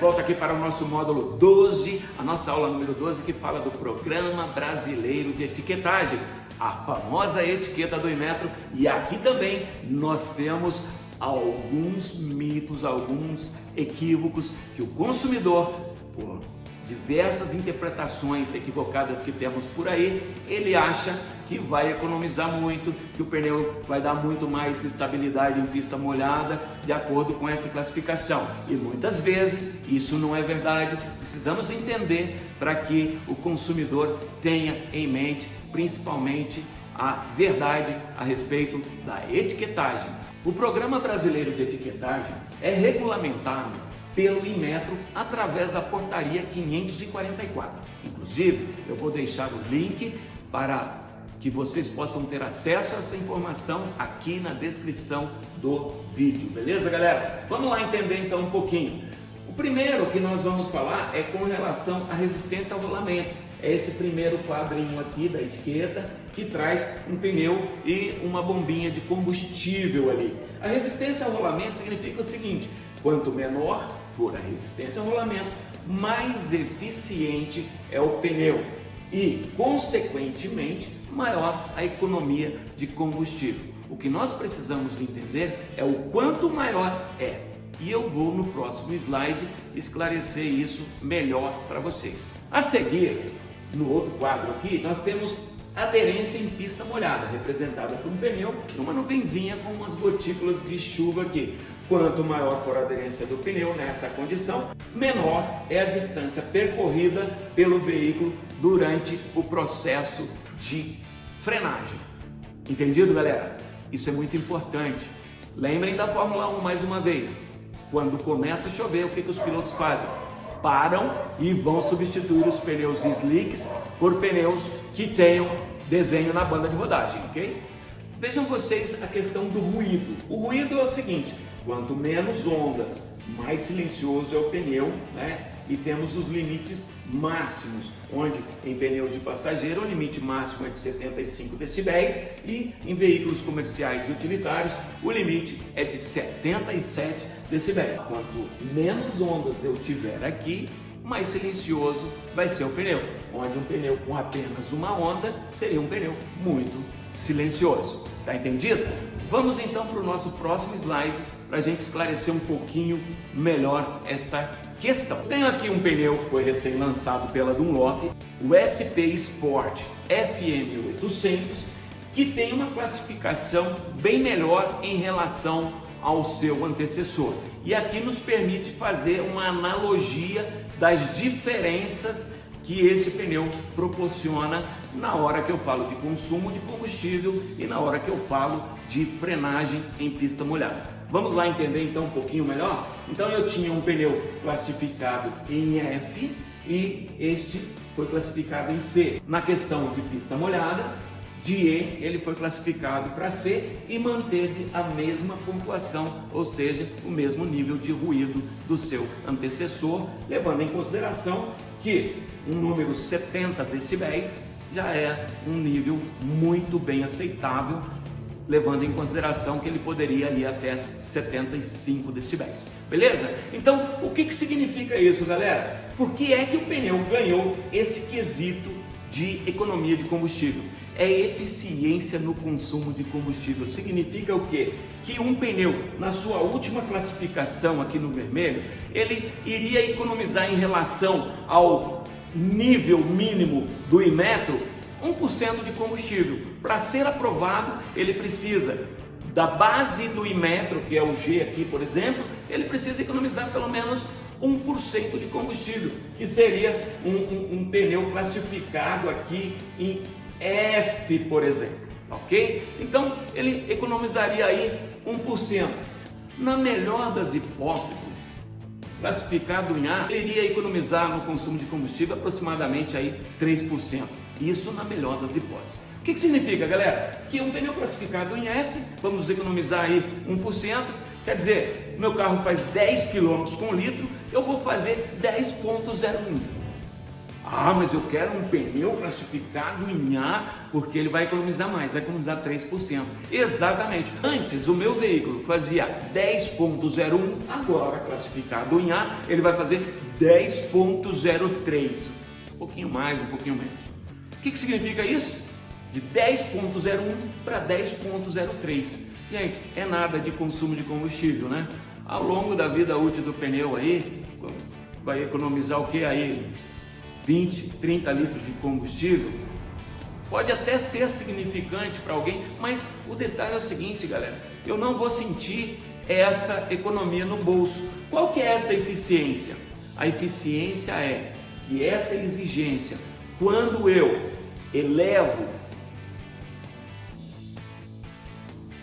volta aqui para o nosso módulo 12, a nossa aula número 12, que fala do Programa Brasileiro de Etiquetagem, a famosa etiqueta do Inmetro. E aqui também nós temos alguns mitos, alguns equívocos que o consumidor, por diversas interpretações equivocadas que temos por aí, ele acha que vai economizar muito, que o pneu vai dar muito mais estabilidade em pista molhada, de acordo com essa classificação. E muitas vezes isso não é verdade. Precisamos entender para que o consumidor tenha em mente, principalmente, a verdade a respeito da etiquetagem. O Programa Brasileiro de Etiquetagem é regulamentado pelo Inmetro através da portaria 544. Inclusive, eu vou deixar o link para que vocês possam ter acesso a essa informação aqui na descrição do vídeo, beleza, galera? Vamos lá entender então um pouquinho. O primeiro que nós vamos falar é com relação à resistência ao rolamento. É esse primeiro quadrinho aqui da etiqueta que traz um pneu e uma bombinha de combustível ali. A resistência ao rolamento significa o seguinte: quanto menor for a resistência ao rolamento, mais eficiente é o pneu e, consequentemente, maior a economia de combustível. O que nós precisamos entender é o quanto maior é. E eu vou no próximo slide esclarecer isso melhor para vocês. A seguir, no outro quadro aqui, nós temos aderência em pista molhada, representada por um pneu e uma nuvenzinha com umas gotículas de chuva aqui. Quanto maior for a aderência do pneu nessa condição, menor é a distância percorrida pelo veículo durante o processo de frenagem. Entendido, galera? Isso é muito importante. Lembrem da Fórmula 1 mais uma vez. Quando começa a chover, o que os pilotos fazem? Param e vão substituir os pneus slicks por pneus que tenham desenho na banda de rodagem, ok? Vejam vocês a questão do ruído. O ruído é o seguinte: quanto menos ondas, mais silencioso é o pneu, né? E temos os limites máximos, onde em pneus de passageiro o limite máximo é de 75 decibéis e em veículos comerciais e utilitários o limite é de 77 decibéis. Quanto menos ondas eu tiver aqui, mais silencioso vai ser o pneu, onde um pneu com apenas uma onda seria um pneu muito silencioso. Tá entendido? Vamos então para o nosso próximo slide para a gente esclarecer um pouquinho melhor essa questão. Tenho aqui um pneu que foi recém-lançado pela Dunlop, o SP Sport FM800, que tem uma classificação bem melhor em relação ao seu antecessor. E aqui nos permite fazer uma analogia das diferenças que esse pneu proporciona na hora que eu falo de consumo de combustível e na hora que eu falo de frenagem em pista molhada. Vamos lá entender então um pouquinho melhor? Então eu tinha um pneu classificado em F e este foi classificado em C. Na questão de pista molhada, de E ele foi classificado para C e manteve a mesma pontuação, ou seja, o mesmo nível de ruído do seu antecessor, levando em consideração que um número 70 decibéis já é um nível muito bem aceitável, levando em consideração que ele poderia ir até 75 decibéis. Beleza? Então, o que significa isso, galera? Por que é que o pneu ganhou esse quesito de economia de combustível? É eficiência no consumo de combustível. Significa o quê? Que um pneu, na sua última classificação aqui no vermelho, ele iria economizar em relação ao nível mínimo do Inmetro 1% de combustível. Para ser aprovado, ele precisa da base do Inmetro, que é o G aqui, por exemplo, ele precisa economizar pelo menos 1% de combustível, que seria um pneu classificado aqui em F, por exemplo, ok? Então, ele economizaria aí 1%. Na melhor das hipóteses, classificado em A, ele iria economizar no consumo de combustível aproximadamente aí 3%. Isso na melhor das hipóteses. O que significa, galera? Que um pneu classificado em F, vamos economizar aí 1%, quer dizer, meu carro faz 10 km com litro, eu vou fazer 10,01. Ah, mas eu quero um pneu classificado em A porque ele vai economizar mais, vai economizar 3%. Exatamente. Antes o meu veículo fazia 10,01, agora classificado em A, ele vai fazer 10,03. Um pouquinho mais, um pouquinho menos. O que significa isso? De 10,01 para 10,03. Gente, é nada de consumo de combustível, né? Ao longo da vida útil do pneu aí, vai economizar o que aí? 20, 30 litros de combustível. Pode até ser significante para alguém, mas o detalhe é o seguinte, galera, eu não vou sentir essa economia no bolso. Qual que é essa eficiência? A eficiência é que essa exigência, quando eu elevo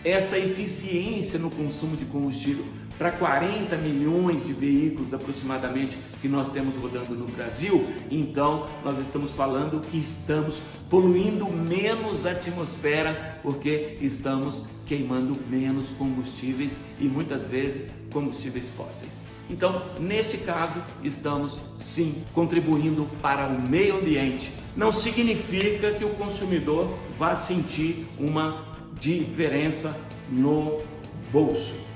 essa eficiência no consumo de combustível para 40 milhões de veículos aproximadamente que nós temos rodando no Brasil, então nós estamos falando que estamos poluindo menos a atmosfera porque estamos queimando menos combustíveis e muitas vezes combustíveis fósseis. Então, neste caso, estamos sim contribuindo para o meio ambiente. Não significa que o consumidor vá sentir uma diferença no bolso.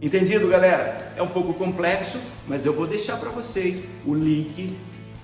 Entendido, galera? É um pouco complexo, mas eu vou deixar para vocês o link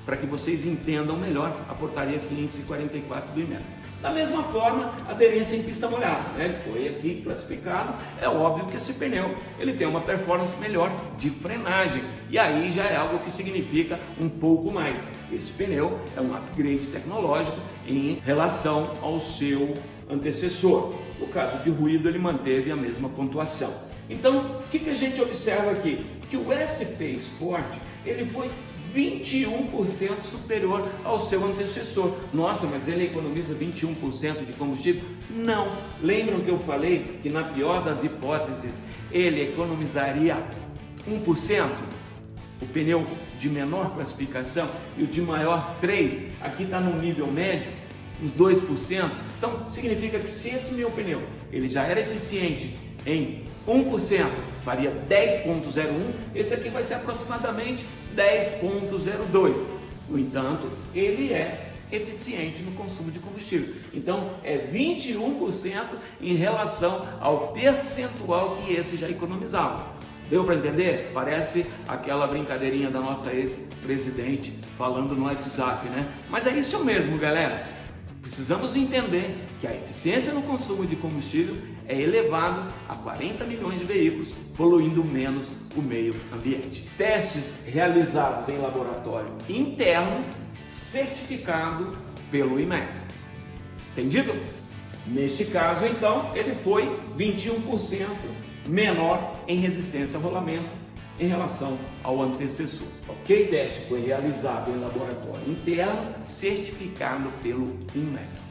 para que vocês entendam melhor a portaria 544 do INEP. Da mesma forma, aderência em pista molhada, né? Foi aqui classificado. É óbvio que esse pneu ele tem uma performance melhor de frenagem e aí já é algo que significa um pouco mais. Esse pneu é um upgrade tecnológico em relação ao seu antecessor. No caso de ruído, ele manteve a mesma pontuação. Então, o que a gente observa aqui? Que o SP Sport ele foi 21% superior ao seu antecessor. Nossa, mas ele economiza 21% de combustível? Não. Lembram que eu falei que na pior das hipóteses ele economizaria 1%? O pneu de menor classificação e o de maior 3%, aqui está no nível médio, uns 2%. Então, significa que se esse meu pneu ele já era eficiente em 1%, varia 10,01, esse aqui vai ser aproximadamente 10,02. No entanto, ele é eficiente no consumo de combustível. Então, é 21% em relação ao percentual que esse já economizava. Deu para entender? Parece aquela brincadeirinha da nossa ex-presidente falando no WhatsApp, né? Mas é isso mesmo, galera. Precisamos entender que a eficiência no consumo de combustível é elevado a 40 milhões de veículos, poluindo menos o meio ambiente. Testes realizados em laboratório interno, certificado pelo Inmetro. Entendido? Neste caso, então, ele foi 21% menor em resistência ao rolamento em relação ao antecessor. Ok? O teste foi realizado em laboratório interno, certificado pelo Inmetro.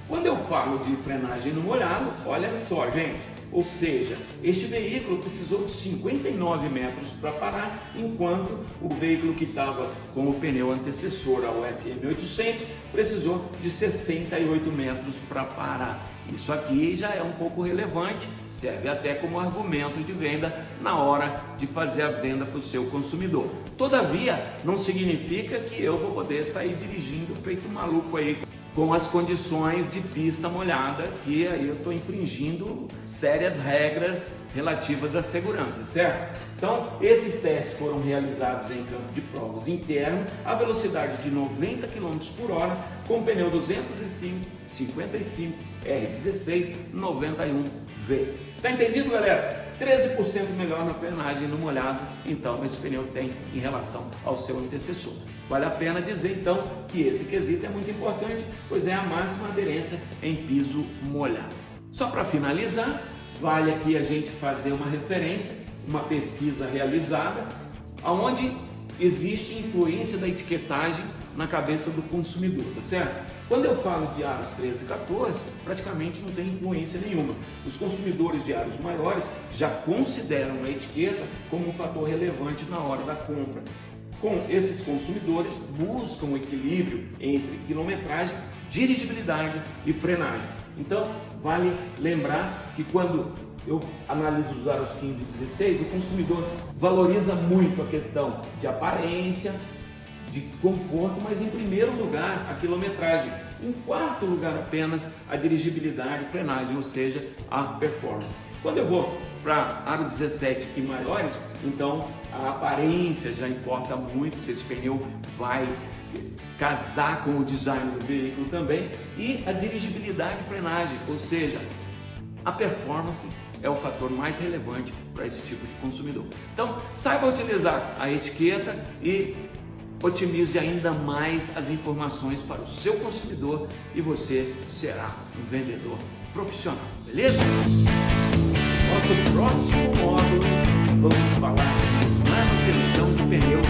Quando eu falo de frenagem no molhado, olha só, gente, ou seja, este veículo precisou de 59 metros para parar, enquanto o veículo que estava com o pneu antecessor ao FM800 precisou de 68 metros para parar. Isso aqui já é um pouco relevante, serve até como argumento de venda na hora de fazer a venda para o seu consumidor. Todavia, não significa que eu vou poder sair dirigindo feito maluco aí com as condições de pista molhada, que aí eu estou infringindo sérias regras relativas à segurança, certo? Então, esses testes foram realizados em campo de provas interno a velocidade de 90 km por hora, com pneu 205, 55, R16, 91V. Tá entendido, galera? 13% melhor na frenagem no molhado, então esse pneu tem em relação ao seu antecessor. Vale a pena dizer então que esse quesito é muito importante, pois é a máxima aderência em piso molhado. Só para finalizar, vale aqui a gente fazer uma referência, uma pesquisa realizada, onde existe influência da etiquetagem na cabeça do consumidor, tá certo? Quando eu falo de aros 13 e 14, praticamente não tem influência nenhuma. Os consumidores de aros maiores já consideram a etiqueta como um fator relevante na hora da compra. Com esses consumidores buscam o equilíbrio entre quilometragem, dirigibilidade e frenagem. Então, vale lembrar que quando eu analiso os aros 15 e 16, o consumidor valoriza muito a questão de aparência, de conforto, mas em primeiro lugar a quilometragem, em quarto lugar apenas a dirigibilidade e frenagem, ou seja, a performance. Quando eu vou para aro 17 e maiores, então a aparência já importa muito, se esse pneu vai casar com o design do veículo também, e a dirigibilidade e frenagem, ou seja, a performance é o fator mais relevante para esse tipo de consumidor. Então, saiba utilizar a etiqueta e otimize ainda mais as informações para o seu consumidor e você será um vendedor profissional, beleza? Nosso próximo módulo, vamos falar de manutenção de pneus